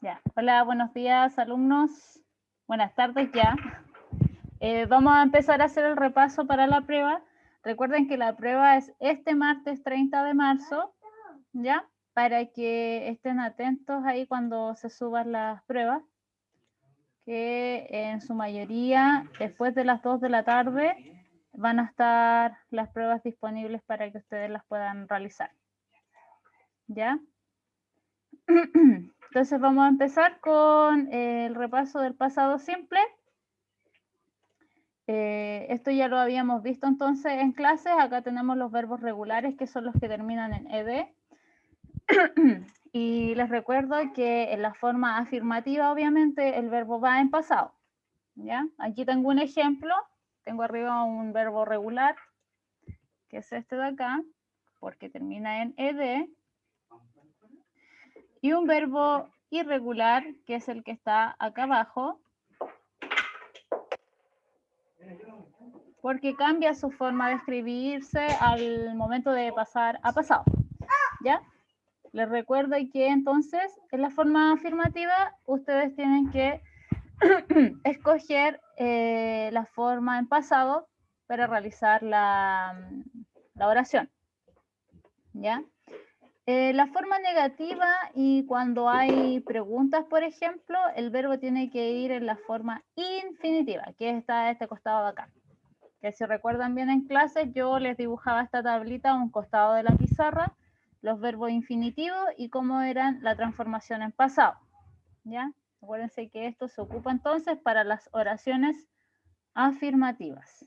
Ya. Hola, buenos días, alumnos. Buenas tardes ya. Vamos a empezar a hacer el repaso para la prueba. Recuerden que la prueba es este martes 30 de marzo, ¿ya? Para que estén atentos ahí cuando se suban las pruebas, que en su mayoría, después de las 2 de la tarde, van a estar las pruebas disponibles para que ustedes las puedan realizar, ¿ya? Entonces vamos a empezar con el repaso del pasado simple. Esto ya lo habíamos visto entonces en clases. Acá tenemos los verbos regulares, que son los que terminan en ed. Y les recuerdo que en la forma afirmativa, obviamente, el verbo va en pasado, ¿ya? Aquí tengo un ejemplo. Tengo arriba un verbo regular, que es este de acá, porque termina en ed. Y un verbo irregular, que es el que está acá abajo, porque cambia su forma de escribirse al momento de pasar a pasado, ¿ya? Les recuerdo que entonces en la forma afirmativa ustedes tienen que escoger la forma en pasado para realizar la oración, ¿ya? La forma negativa, y cuando hay preguntas, por ejemplo, el verbo tiene que ir en la forma infinitiva, que está a este costado de acá. Que si recuerdan bien en clase, yo les dibujaba esta tablita a un costado de la pizarra, los verbos infinitivos y cómo eran la transformación en pasado, ¿ya? Acuérdense que esto se ocupa entonces para las oraciones afirmativas.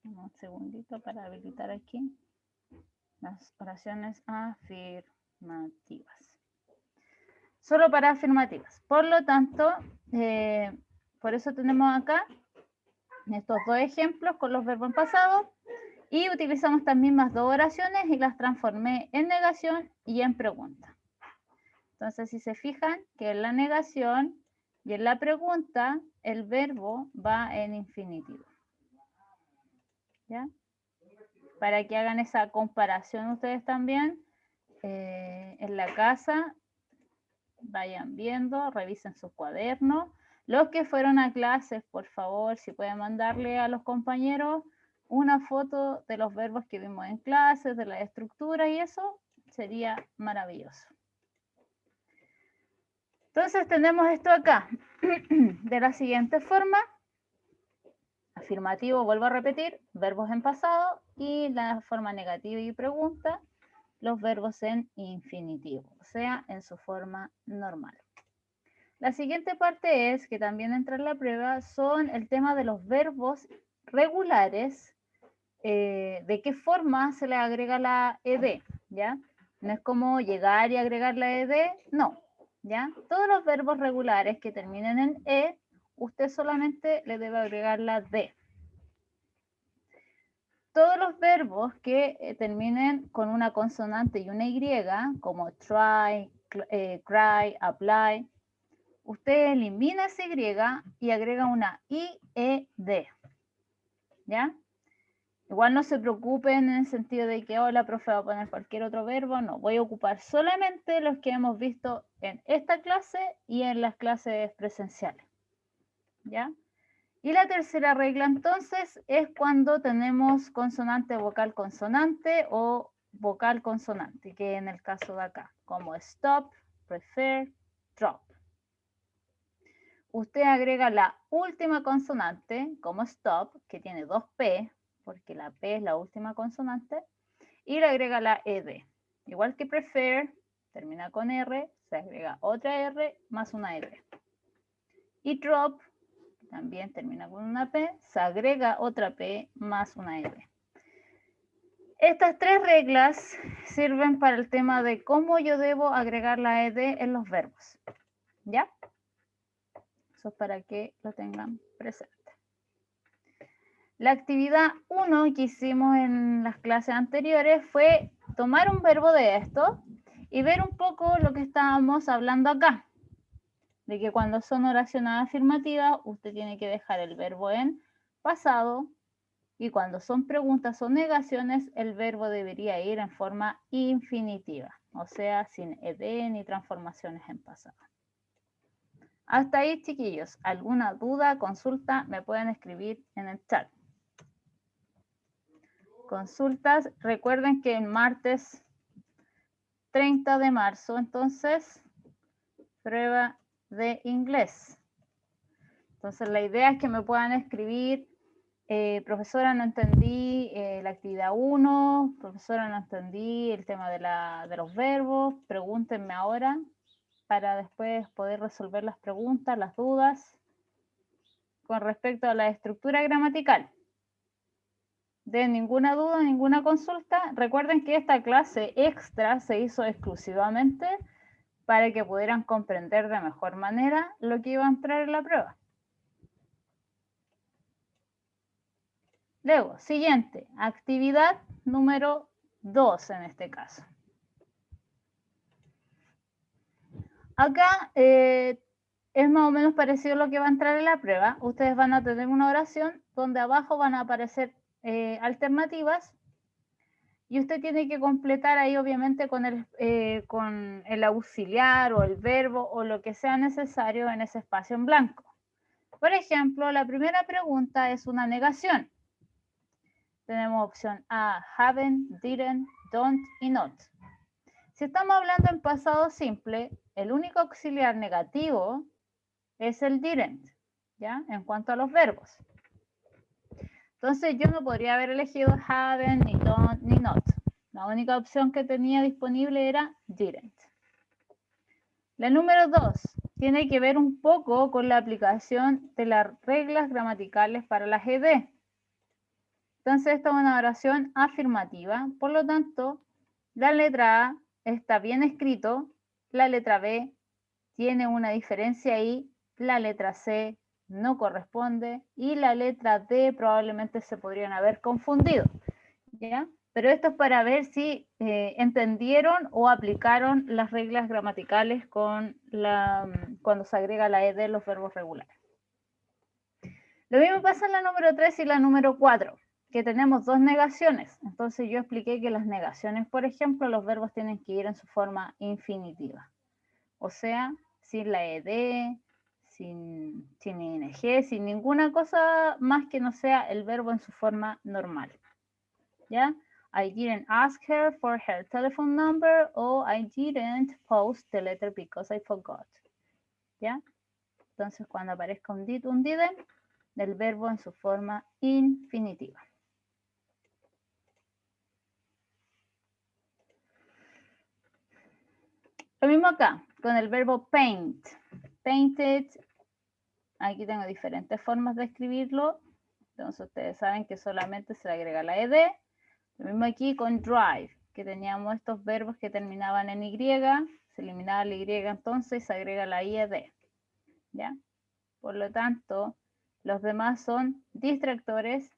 Un segundito para habilitar aquí las oraciones afirmativas. Solo para afirmativas. Por lo tanto, por eso tenemos acá estos dos ejemplos con los verbos en pasado. Y utilizamos estas mismas dos oraciones y las transformé en negación y en pregunta. Entonces, si se fijan que en la negación y en la pregunta, el verbo va en infinitivo, ¿ya? Para que hagan esa comparación ustedes también en la casa, vayan viendo, revisen sus cuadernos. Los que fueron a clases, por favor, si pueden mandarle a los compañeros una foto de los verbos que vimos en clases, de la estructura, y eso sería maravilloso. Entonces tenemos esto acá de la siguiente forma. Afirmativo, vuelvo a repetir, verbos en pasado, y la forma negativa y pregunta, los verbos en infinitivo, o sea, en su forma normal. La siguiente parte es, que también entra en la prueba, son el tema de los verbos regulares, de qué forma se le agrega la ed, ¿ya? No es como llegar y agregar la ed, no, ¿ya? Todos los verbos regulares que terminen en e, usted solamente le debe agregar la d. Todos los verbos que terminen con una consonante y una y, como try, cry, apply, usted elimina esa y agrega una IED, ¿ya? Igual no se preocupen en el sentido de que, la profe va a poner cualquier otro verbo, no, voy a ocupar solamente los que hemos visto en esta clase y en las clases presenciales, ¿ya? Y la tercera regla entonces es cuando tenemos consonante, vocal, consonante o vocal, consonante, que en el caso de acá, como stop, prefer, drop. Usted agrega la última consonante, como stop, que tiene dos P, porque la P es la última consonante, y le agrega la ed. Igual que prefer, termina con R, se agrega otra R más una ed. Y drop, también termina con una P, se agrega otra P más una ed. Estas tres reglas sirven para el tema de cómo yo debo agregar la ed en los verbos, ¿ya? Eso es para que lo tengan presente. La actividad 1 que hicimos en las clases anteriores fue tomar un verbo de esto y ver un poco lo que estábamos hablando acá, de que cuando son oraciones afirmativas usted tiene que dejar el verbo en pasado, y cuando son preguntas o negaciones el verbo debería ir en forma infinitiva, o sea, sin ed ni transformaciones en pasado. Hasta ahí, chiquillos. ¿Alguna duda, consulta? Me pueden escribir en el chat. Consultas. Recuerden que el martes 30 de marzo, entonces, prueba de inglés. Entonces, la idea es que me puedan escribir, profesora, no entendí la actividad 1, profesora, no entendí el tema de los verbos, pregúntenme ahora para después poder resolver las preguntas, las dudas con respecto a la estructura gramatical. De ninguna duda, ninguna consulta. Recuerden que esta clase extra se hizo exclusivamente para que pudieran comprender de mejor manera lo que iba a entrar en la prueba. Luego, siguiente, actividad número 2 en este caso. Acá es más o menos parecido a lo que va a entrar en la prueba. Ustedes van a tener una oración donde abajo van a aparecer alternativas y usted tiene que completar ahí obviamente con el auxiliar o el verbo o lo que sea necesario en ese espacio en blanco. Por ejemplo, la primera pregunta es una negación. Tenemos opción A, haven't, didn't, don't y not. Si estamos hablando en pasado simple, el único auxiliar negativo es el didn't, ¿ya? En cuanto a los verbos. Entonces yo no podría haber elegido haven't, ni don't, ni not. La única opción que tenía disponible era didn't. La número 2 tiene que ver un poco con la aplicación de las reglas gramaticales para las ED. Entonces esta es una oración afirmativa, por lo tanto, la letra A está bien escrito, la letra B tiene una diferencia ahí, la letra C no corresponde y la letra D probablemente se podrían haber confundido, ¿ya? Pero esto es para ver si entendieron o aplicaron las reglas gramaticales cuando se agrega la ED en los verbos regulares. Lo mismo pasa en la número 3 y la número 4, que tenemos dos negaciones. Entonces yo expliqué que las negaciones, por ejemplo, los verbos tienen que ir en su forma infinitiva. O sea, sin la ed, sin ing, sin ninguna cosa más que no sea el verbo en su forma normal. ¿Ya? I didn't ask her for her telephone number o I didn't post the letter because I forgot. ¿Ya? Entonces cuando aparezca un did, un didn't, del verbo en su forma infinitiva. Lo mismo acá, con el verbo paint. Painted, aquí tengo diferentes formas de escribirlo. Entonces ustedes saben que solamente se le agrega la ed. Lo mismo aquí con drive, que teníamos estos verbos que terminaban en y, se eliminaba la y entonces se agrega la ied. ¿Ya? Por lo tanto, los demás son distractores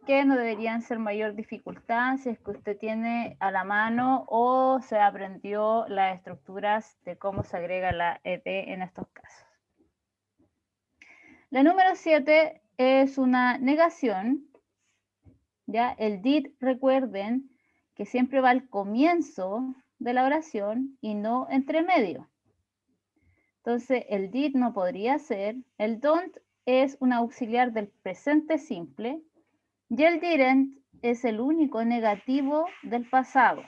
que no deberían ser mayor dificultad si es que usted tiene a la mano o se aprendió las estructuras de cómo se agrega la ed en estos casos. La número 7 es una negación. ¿Ya? El did, recuerden que siempre va al comienzo de la oración y no entre medio. Entonces, el did no podría ser. El don't es un auxiliar del presente simple. Y el didn't es el único negativo del pasado.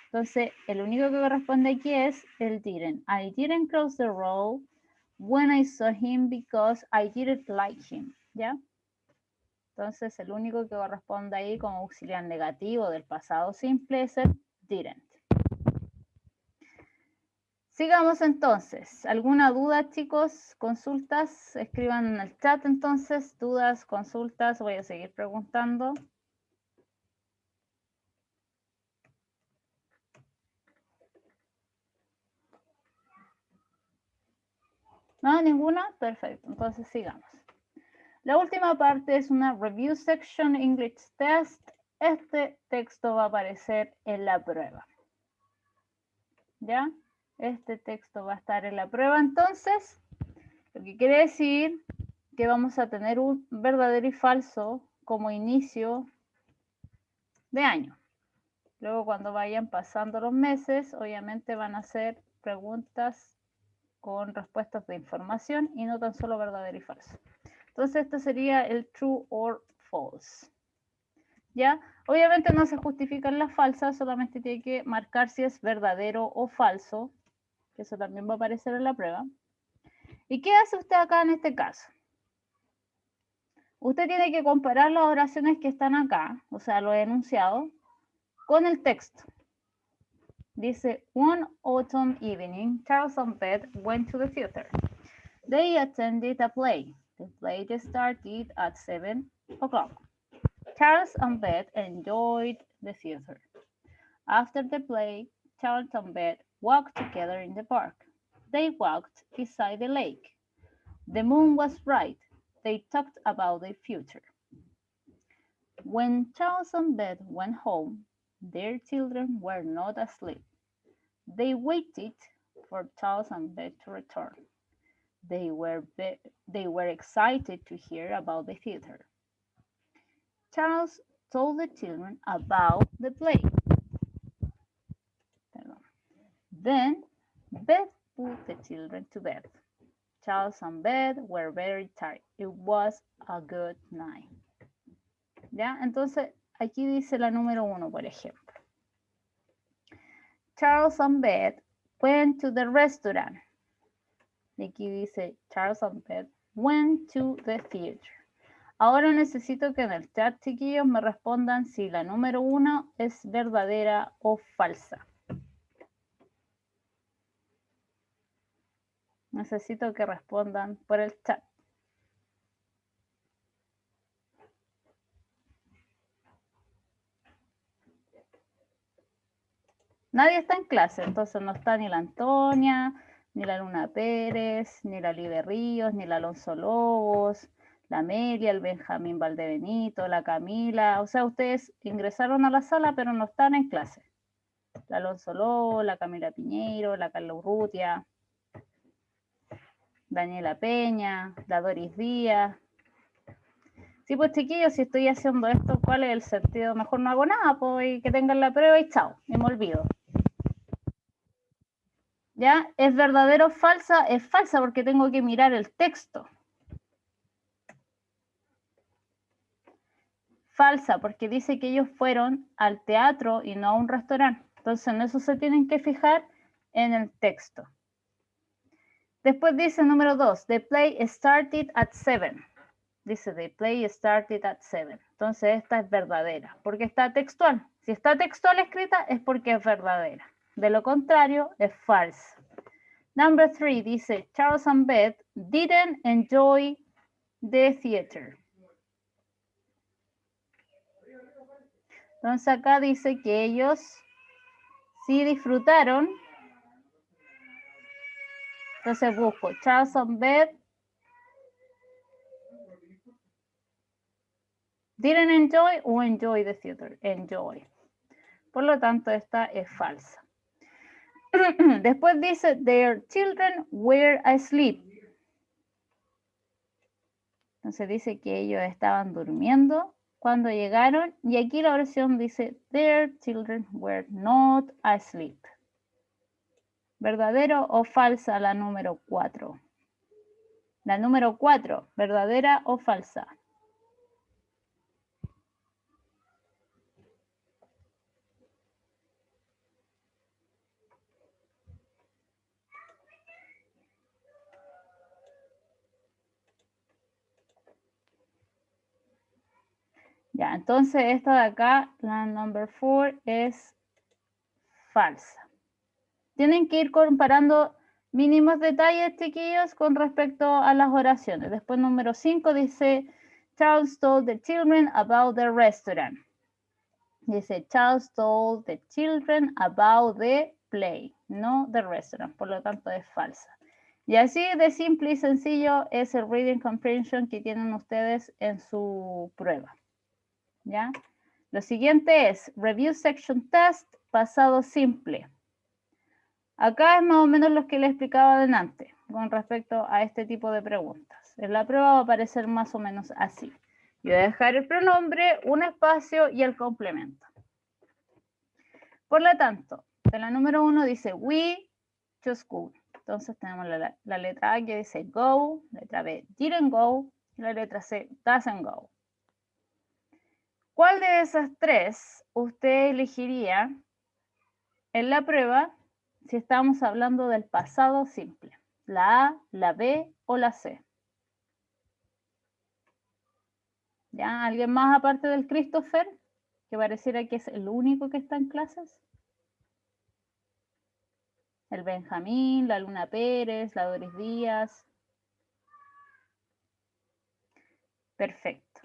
Entonces, el único que corresponde aquí es el didn't. I didn't cross the road when I saw him because I didn't like him. ¿Ya? Entonces, el único que corresponde ahí como auxiliar negativo del pasado simple es el didn't. Sigamos entonces. ¿Alguna duda, chicos? ¿Consultas? Escriban en el chat entonces. Dudas, consultas. Voy a seguir preguntando. ¿No? ¿Ninguna? Perfecto. Entonces sigamos. La última parte es una Review Section English Test. Este texto va a aparecer en la prueba. ¿Ya? Este texto va a estar en la prueba entonces. Lo que quiere decir que vamos a tener un verdadero y falso como inicio de año. Luego cuando vayan pasando los meses, obviamente van a ser preguntas con respuestas de información y no tan solo verdadero y falso. Entonces, este sería el true or false. ¿Ya? Obviamente no se justifican las falsas, solamente tiene que marcar si es verdadero o falso, que eso también va a aparecer en la prueba. ¿Y qué hace usted acá en este caso? Usted tiene que comparar las oraciones que están acá, o sea, los enunciados, con el texto. Dice, one autumn evening, Charles and Beth went to the theater. They attended a play. The play started at 7 o'clock. Charles and Beth enjoyed the theater. After the play, Charles and Beth walked together in the park. They walked beside the lake. The moon was bright. They talked about the future. When Charles and Beth went home, their children were not asleep. They waited for Charles and Beth to return. They were excited to hear about the theater. Charles told the children about the play. Then Beth put the children to bed. Charles and Beth were very tired. It was a good night. ¿Ya? Entonces, aquí dice la número 1, por ejemplo. Charles and Beth went to the restaurant. Y aquí dice Charles and Beth went to the theater. Ahora necesito que en el chat, chiquillos, me respondan si la número 1 es verdadera o falsa. Necesito que respondan por el chat. Nadie está en clase, entonces no está ni la Antonia, ni la Luna Pérez, ni la Libe Ríos, ni la Alonso Lobos, la Amelia, el Benjamín Valdebenito, la Camila. O sea, ustedes ingresaron a la sala, pero no están en clase. La Alonso Lobos, la Camila Piñeiro, la Carla Urrutia, Daniela Peña, la Doris Díaz. Sí, pues chiquillos, si estoy haciendo esto, ¿cuál es el sentido? Mejor no hago nada, pues, y que tengan la prueba y chao, y me olvido. ¿Ya? ¿Es verdadero o falsa? Es falsa porque tengo que mirar el texto. Falsa porque dice que ellos fueron al teatro y no a un restaurante. Entonces en eso se tienen que fijar en el texto. Después dice número 2, the play started at 7. Dice, the play started at 7. Entonces esta es verdadera porque está textual. Si está textual escrita es porque es verdadera. De lo contrario es falsa. Number 3 dice, Charles and Beth didn't enjoy the theater. Entonces acá dice que ellos sí disfrutaron. Entonces busco Charles and Beth didn't enjoy o enjoy the theater. Enjoy. Por lo tanto, esta es falsa. Después dice, their children were asleep. Entonces dice que ellos estaban durmiendo cuando llegaron. Y aquí la oración dice, their children were not asleep. ¿Verdadero o falsa la número 4? La número 4, ¿verdadera o falsa? Ya, entonces esta de acá, la number 4, es falsa. Tienen que ir comparando mínimos detalles, chiquillos, con respecto a las oraciones. Después, número 5 dice, Charles told the children about the restaurant. Dice, Charles told the children about the play, no the restaurant. Por lo tanto, es falsa. Y así de simple y sencillo es el reading comprehension que tienen ustedes en su prueba. ¿Ya? Lo siguiente es Review Section Test, pasado simple. Acá es más o menos lo que les explicaba adelante con respecto a este tipo de preguntas. En la prueba va a aparecer más o menos así. Yo voy a dejar el pronombre, un espacio y el complemento. Por lo tanto, en la número 1 dice we to school. Entonces tenemos la letra A que dice go, letra B didn't go, y la letra C doesn't go. ¿Cuál de esas tres usted elegiría en la prueba si estamos hablando del pasado simple? ¿La A, la B o la C? ¿Ya? ¿Alguien más aparte del Christopher? Que pareciera que es el único que está en clases. El Benjamín, la Luna Pérez, la Doris Díaz. Perfecto.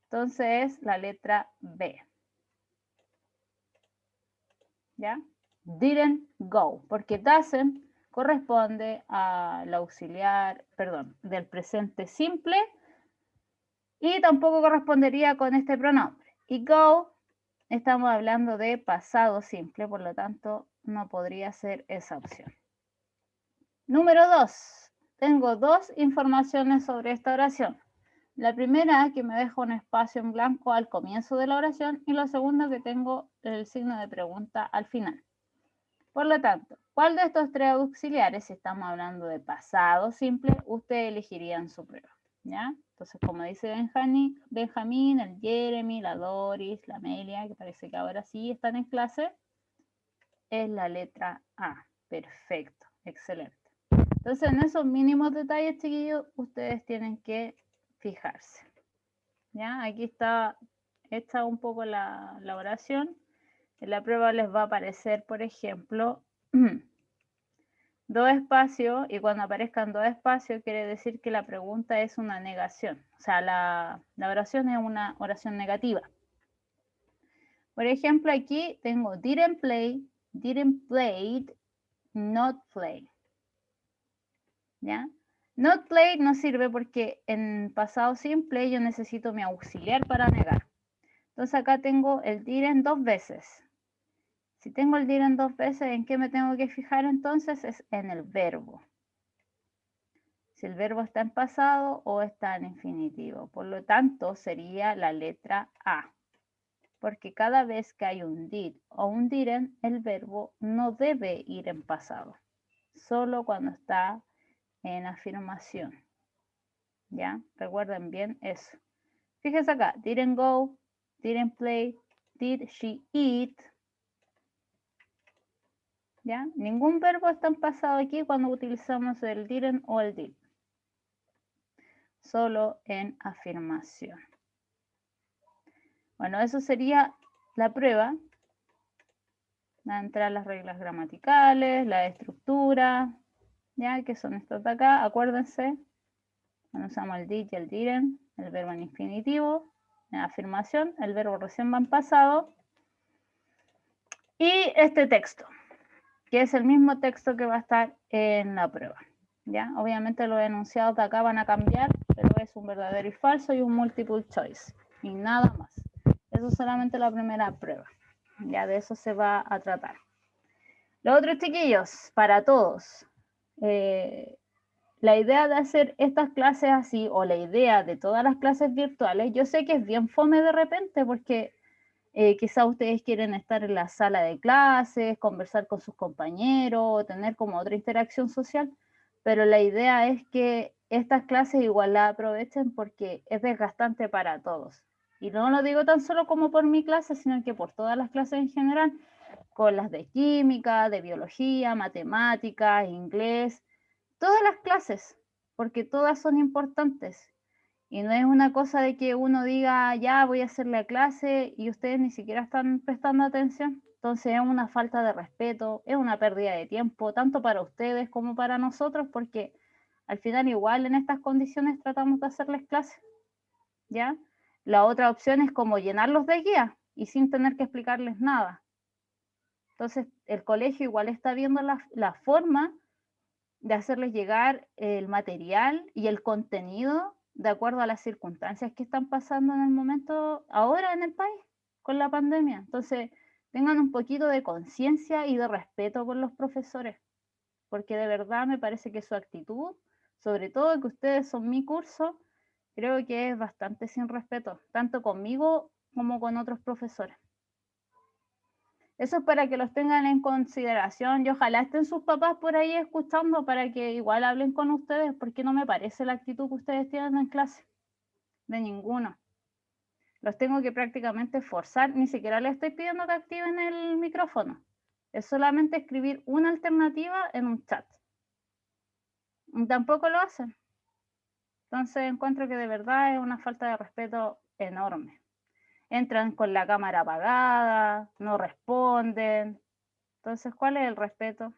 Entonces es la letra B. ¿Ya? Didn't go, porque doesn't corresponde al auxiliar, perdón, del presente simple y tampoco correspondería con este pronombre. Y go, estamos hablando de pasado simple, por lo tanto no podría ser esa opción. Número 2. Tengo dos informaciones sobre esta oración. La primera, que me deja un espacio en blanco al comienzo de la oración, y la segunda, que tengo el signo de pregunta al final. Por lo tanto, ¿cuál de estos tres auxiliares, si estamos hablando de pasado simple, usted elegiría en su prueba? ¿Ya? Entonces, como dice Benjamín, el Jeremy, la Doris, la Amelia, que parece que ahora sí están en clase, es la letra A. Perfecto, excelente. Entonces, en esos mínimos detalles, chiquillos, ustedes tienen que fijarse. ¿Ya? Aquí está hecha un poco la oración. En la prueba les va a aparecer, por ejemplo, dos espacios, y cuando aparezcan dos espacios quiere decir que la pregunta es una negación. O sea, la oración es una oración negativa. Por ejemplo, aquí tengo didn't play, didn't played, not play. ¿Ya? Not played no sirve porque en pasado simple yo necesito mi auxiliar para negar. Entonces acá tengo el didn't dos veces. Si tengo el didn't dos veces, ¿en qué me tengo que fijar entonces? Es en el verbo. Si el verbo está en pasado o está en infinitivo. Por lo tanto, sería la letra A. Porque cada vez que hay un did o un didn't, el verbo no debe ir en pasado. Solo cuando está en afirmación. ¿Ya? Recuerden bien eso. Fíjense acá. Didn't go, didn't play, did she eat. ¿Ya? Ningún verbo está en pasado aquí cuando utilizamos el didn't o el did. Solo en afirmación. Bueno, eso sería la prueba. Van a entrar las reglas gramaticales, la estructura, ¿ya? Que son estas de acá. Acuérdense, cuando usamos el did y el didn't, el verbo en infinitivo, en afirmación, el verbo recién va en pasado. Y este texto, que es el mismo texto que va a estar en la prueba. ¿Ya? Obviamente los enunciados de acá van a cambiar, pero es un verdadero y falso y un multiple choice. Y nada más. Eso es solamente la primera prueba. Ya de eso se va a tratar. Los otros chiquillos, para todos. La idea de hacer estas clases así, o la idea de todas las clases virtuales, yo sé que es bien fome de repente porque quizá ustedes quieren estar en la sala de clases, conversar con sus compañeros, o tener como otra interacción social, pero la idea es que estas clases igual las aprovechen porque es desgastante para todos. Y no lo digo tan solo como por mi clase, sino que por todas las clases en general, con las de química, de biología, matemáticas, inglés, todas las clases, porque todas son importantes. Y no es una cosa de que uno diga, ya voy a hacer la clase y ustedes ni siquiera están prestando atención. Entonces es una falta de respeto, es una pérdida de tiempo, tanto para ustedes como para nosotros, porque al final igual en estas condiciones tratamos de hacerles clase, ¿ya? La otra opción es como llenarlos de guía y sin tener que explicarles nada. Entonces el colegio igual está viendo la forma de hacerles llegar el material y el contenido de acuerdo a las circunstancias que están pasando en el momento ahora en el país con la pandemia. Entonces, tengan un poquito de conciencia y de respeto por los profesores, porque de verdad me parece que su actitud, sobre todo que ustedes son mi curso, creo que es bastante sin respeto, tanto conmigo como con otros profesores. Eso es para que los tengan en consideración y ojalá estén sus papás por ahí escuchando para que igual hablen con ustedes, porque no me parece la actitud que ustedes tienen en clase, de ninguno. Los tengo que prácticamente forzar, ni siquiera les estoy pidiendo que activen el micrófono. Es solamente escribir una alternativa en un chat. Y tampoco lo hacen. Entonces encuentro que de verdad es una falta de respeto enorme. Entran con la cámara apagada, no responden. Entonces, ¿cuál es el respeto?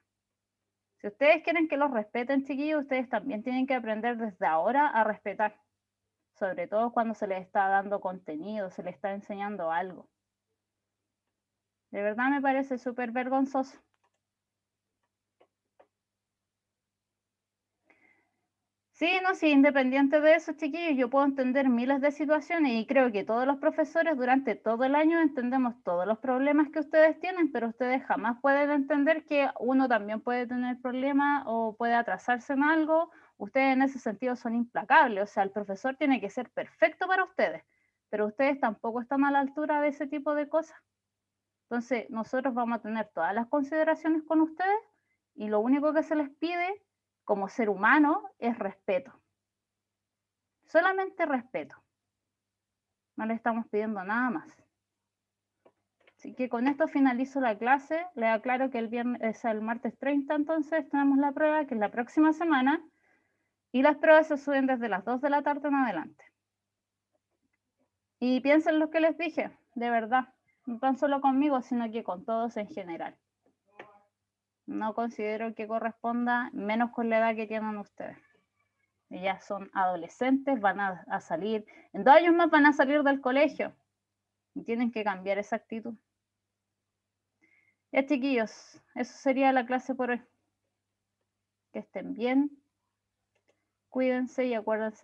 Si ustedes quieren que los respeten, chiquillos, ustedes también tienen que aprender desde ahora a respetar. Sobre todo cuando se les está dando contenido, se les está enseñando algo. De verdad me parece súper vergonzoso. Sí, no, sí, independiente de eso, chiquillos, yo puedo entender miles de situaciones y creo que todos los profesores durante todo el año entendemos todos los problemas que ustedes tienen, pero ustedes jamás pueden entender que uno también puede tener problemas o puede atrasarse en algo. Ustedes en ese sentido son implacables, o sea, el profesor tiene que ser perfecto para ustedes, pero ustedes tampoco están a la altura de ese tipo de cosas. Entonces, nosotros vamos a tener todas las consideraciones con ustedes y lo único que se les pide como ser humano es respeto. Solamente respeto. No le estamos pidiendo nada más. Así que con esto finalizo la clase. Les aclaro que el martes 30 entonces tenemos la prueba, que es la próxima semana. Y las pruebas se suben desde las 2 de la tarde en adelante. Y piensen lo que les dije, de verdad. No tan solo conmigo, sino que con todos en general. No considero que corresponda, menos con la edad que tienen ustedes. Ellas son adolescentes, van a salir, en 2 años más van a salir del colegio y tienen que cambiar esa actitud. Ya, chiquillos, eso sería la clase por hoy. Que estén bien, cuídense y acuérdense